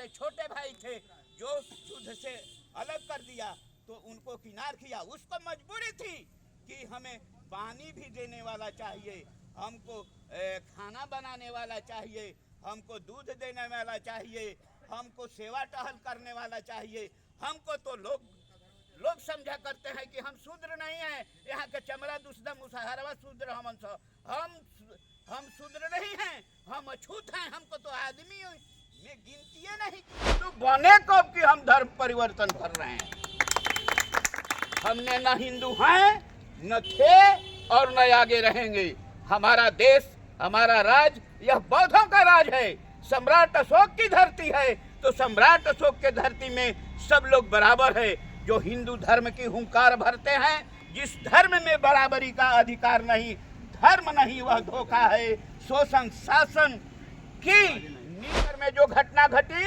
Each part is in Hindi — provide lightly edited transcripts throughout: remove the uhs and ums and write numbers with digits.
हमारे छोटे भाई थे जो युद्ध से अलग कर दिया, तो उनको किनार किया। उसको मजबूरी थी कि हमें पानी भी देने वाला चाहिए, हमको खाना बनाने वाला चाहिए, हमको दूध देने वाला चाहिए, हमको सेवा टहल करने वाला चाहिए। हमको तो लोग समझा करते हैं कि हम शूद्र नहीं हैं, यहाँ के चमड़ा दुष्द मुसहरवा शूद्र हम शूद्र नहीं हैं, हम अछूत हैं, हमको तो आदमी में गिनती नहीं। तो बने कब कि हम धर्म परिवर्तन कर रहे हैं? हमने न हिंदू हैं, न थे और न आगे रहेंगे। हमारा देश, हमारा राज यह बौद्धों का राज है। सम्राट अशोक की धरती है, तो सम्राट अशोक के धरती में सब लोग बराबर है। जो हिंदू धर्म की हुंकार भरते हैं, जिस धर्म में बराबरी का अधिकार नहीं, धर्म नहीं, वह धोखा है। शोषण शासन की नीकर में जो घटना घटी,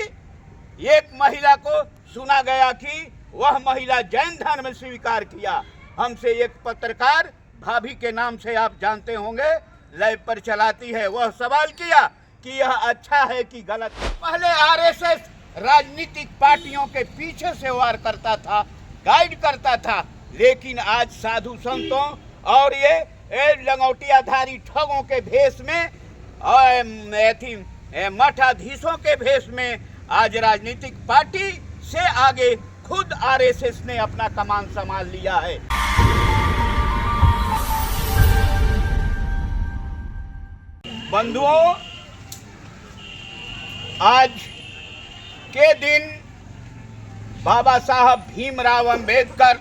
एक महिला को सुना गया कि वह महिला जैन धर्म स्वीकार किया। हमसे एक पत्रकार, भाभी के नाम से आप जानते होंगे, लाइव पर चलाती है, वह सवाल किया कि यह अच्छा है कि गलत। पहले आरएसएस राजनीतिक पार्टियों के पीछे से वार करता था, गाइड करता था, लेकिन आज साधु संतों और ये लंगोटियाधारी ठगों के भेष में और मठाधीशों के भेष में आज राजनीतिक पार्टी से आगे खुद आरएसएस ने अपना कमान संभाल लिया है। बंधुओं, आज के दिन बाबा साहब भीमराव अंबेडकर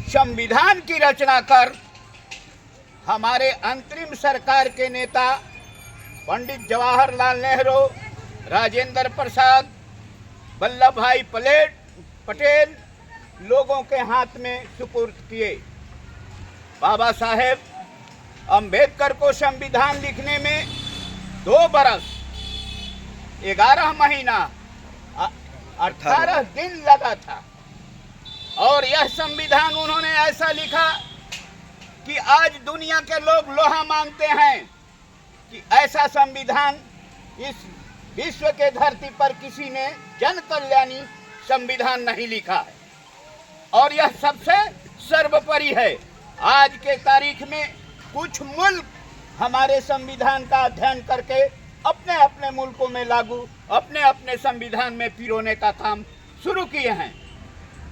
संविधान की रचना कर हमारे अंतरिम सरकार के नेता पंडित जवाहरलाल नेहरू, राजेंद्र प्रसाद, वल्लभ भाई पटेल लोगों के हाथ में सुपुर्द किए। बाबा साहेब अंबेडकर को संविधान लिखने में 2 बरस 11 महीना 18 दिन लगा था, और यह संविधान उन्होंने ऐसा लिखा कि आज दुनिया के लोग लोहा मानते हैं कि ऐसा संविधान इस विश्व के धरती पर किसी ने जन कल्याणी संविधान नहीं लिखा है, और यह सबसे सर्वोपरि है। आज के तारीख में कुछ मुल्क हमारे संविधान का अध्ययन करके अपने अपने मुल्कों में लागू, अपने अपने संविधान में पिरोने का काम शुरू किए हैं।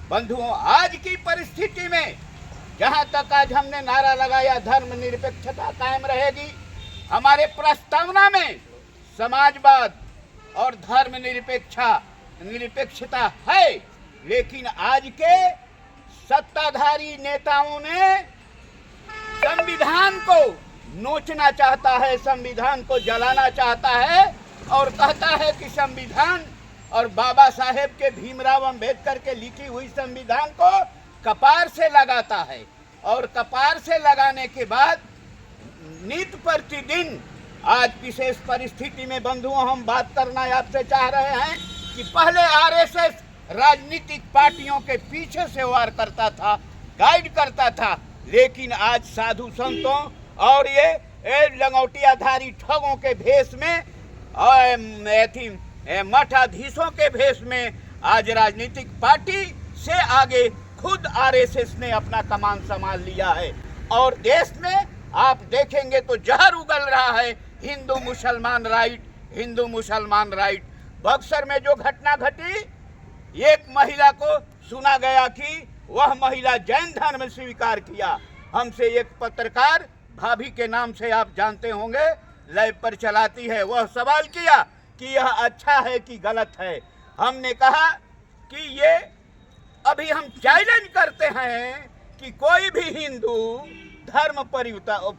बंधुओं, आज की परिस्थिति में जहां तक आज हमने नारा लगाया धर्मनिरपेक्षता कायम रहेगी, हमारे प्रस्तावना में समाजवाद और निरपेक्षता है, लेकिन आज के सत्ताधारी नेताओं ने संविधान को नोचना चाहता है, संविधान को जलाना चाहता है, और कहता है कि संविधान और बाबा साहेब के भीमराव अंबेडकर के लिखी हुई संविधान को कपार से लगाता है, और कपार से लगाने के बाद नित प्रतिदिन आज विशेष परिस्थिति में बंधुओं हम बात करना आपसे चाह रहे हैं कि पहले आरएसएस राजनीतिक पार्टियों के पीछे से वार करता था, गाइड करता था, लेकिन आज साधु संतों और ये लंगोटियाधारी ठगों के भेष में और मठाधीशों के भेष में आज राजनीतिक पार्टी से आगे खुद आरएसएस ने अपना कमान संभाल लिया है। और देश में आप देखेंगे तो जहर उगल रहा है, हिंदू मुसलमान राइट, हिंदू मुसलमान राइट। बक्सर में जो घटना घटी, एक महिला को सुना गया कि वह महिला जैन धर्म स्वीकार किया। हमसे एक पत्रकार, भाभी के नाम से आप जानते होंगे, लाइव पर चलाती है, वह सवाल किया कि यह अच्छा है कि गलत है। हमने कहा कि ये अभी हम चैलेंज करते हैं कि कोई भी हिंदू धर्म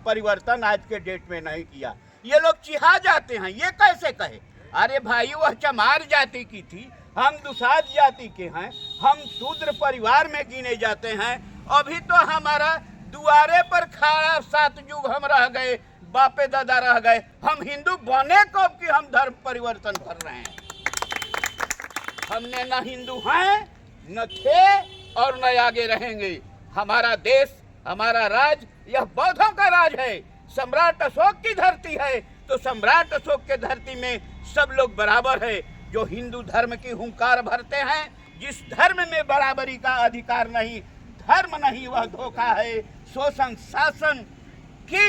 परिवर्तन आज के डेट में नहीं किया। ये लोग चिढ़ा जाते हैं, ये कैसे कहे? अरे भाई, वह चमार जाति की थी, हम दुसाध जाति के हैं, हम शूद्र परिवार में गिने जाते हैं। अभी तो हमारा दुआरे पर खड़ा 7 युग हम रह गए, बापे दादा रह गए, हम हिंदू बने कब कि हम धर्म परिवर्तन कर रहे हैं? हमने न हिंदू हैं, न थे और न आगे रहेंगे। हमारा देश, हमारा राज यह बौद्धों का राज है। सम्राट अशोक की धरती है, तो सम्राट अशोक के धरती में सब लोग बराबर है। जो हिंदू धर्म की हुंकार भरते हैं, जिस धर्म में बराबरी का अधिकार नहीं, धर्म नहीं, वह धोखा है। शोषण शासन की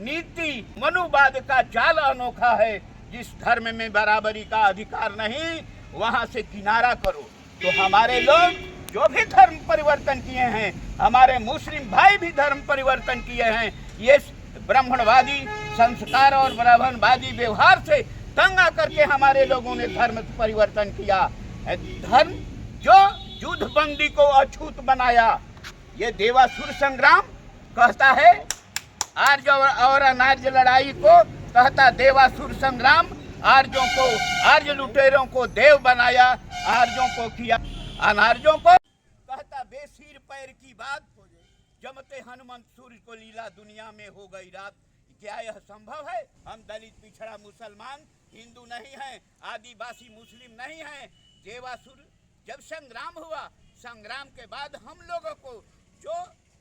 नीति मनुवाद का जाल अनोखा है। जिस धर्म में बराबरी का अधिकार नहीं, वहां से किनारा करो। तो हमारे लोग जो भी धर्म परिवर्तन किए हैं, हमारे मुस्लिम भाई भी धर्म परिवर्तन किए हैं। ये ब्राह्मणवादी संस्कार और ब्राह्मणवादी व्यवहार से तंग आकर के हमारे लोगों ने धर्म परिवर्तन किया। धर्म जो युद्ध बंदी को अछूत बनाया, ये देवासुर संग्राम कहता है। आर्य और अनार्य लड़ाई को कहता देवासुर संग्राम। आर्य लुटेरों को देव बनाया, आर्यों को किया अनार्यों को। कहता बेसिर पैर की बात, जमते हनुमंत सूर्य को लीला, दुनिया में हो गई रात। क्या यह संभव है? हम दलित पिछड़ा मुसलमान हिंदू नहीं हैं, आदिवासी मुस्लिम नहीं हैं। देवासुर जब संग्राम हुआ, संग्राम के बाद हम लोगों को जो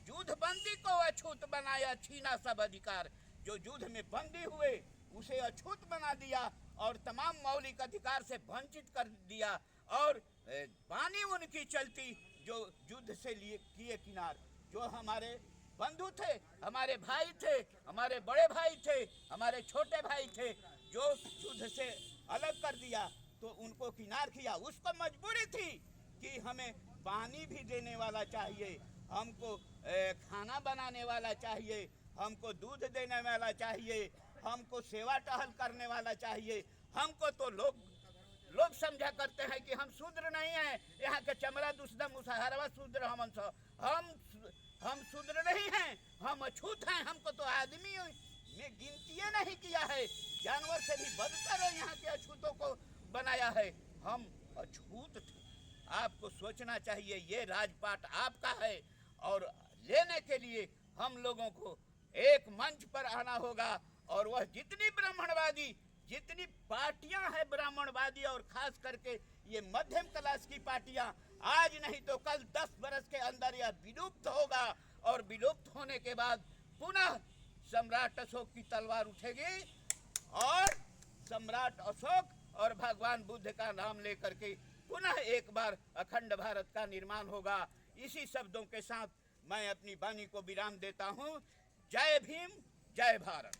युद्ध बंदी को अछूत बनाया, छीना सब अधिकार। जो युद्ध में बंदी हुए उसे अछूत बना दिया और तमाम मौलिक अधिकार से वंचित कर दिया। और बानी उनकी चलती जो युद्ध से लिए किए किनार। जो हमारे बंधु थे, हमारे भाई थे, हमारे बड़े भाई थे, हमारे छोटे भाई थे, जो युद्ध से अलग कर दिया, तो उनको किनार किया। उसको मजबूरी थी कि हमें पानी भी देने वाला चाहिए, हमको खाना बनाने वाला चाहिए, हमको दूध देने वाला चाहिए, हमको सेवा टहल करने वाला चाहिए। हमको तो लोग समझा करते हैं कि हम शूद्र नहीं हैं, यहाँ के चमड़ा दुष्दा मुसहरवा शूद्र हम शूद्र नहीं हैं, हम अछूत हैं। हमको तो आदमी में गिनती नहीं किया है, जानवर से भी बदतर है यहाँ के अछूतों को बनाया है। हम अछूत थे। आपको सोचना चाहिए, ये राजपाट आपका है और लेने के लिए हम लोगों को एक मंच पर आना होगा। और वह जितनी ब्राह्मणवादी, जितनी पार्टियां हैं ब्राह्मणवादी, और खास करके ये मध्यम क्लास की पार्टियां, आज नहीं तो कल 10 बरस के अंदर यह विलुप्त होगा। और विलुप्त होने के बाद पुनः सम्राट अशोक की तलवार उठेगी और सम्राट अशोक और भगवान बुद्ध का नाम लेकर के पुनः एक बार अखंड भारत का निर्माण होगा। इसी शब्दों के साथ मैं अपनी वाणी को विराम देता हूँ। जय भीम, जय भारत।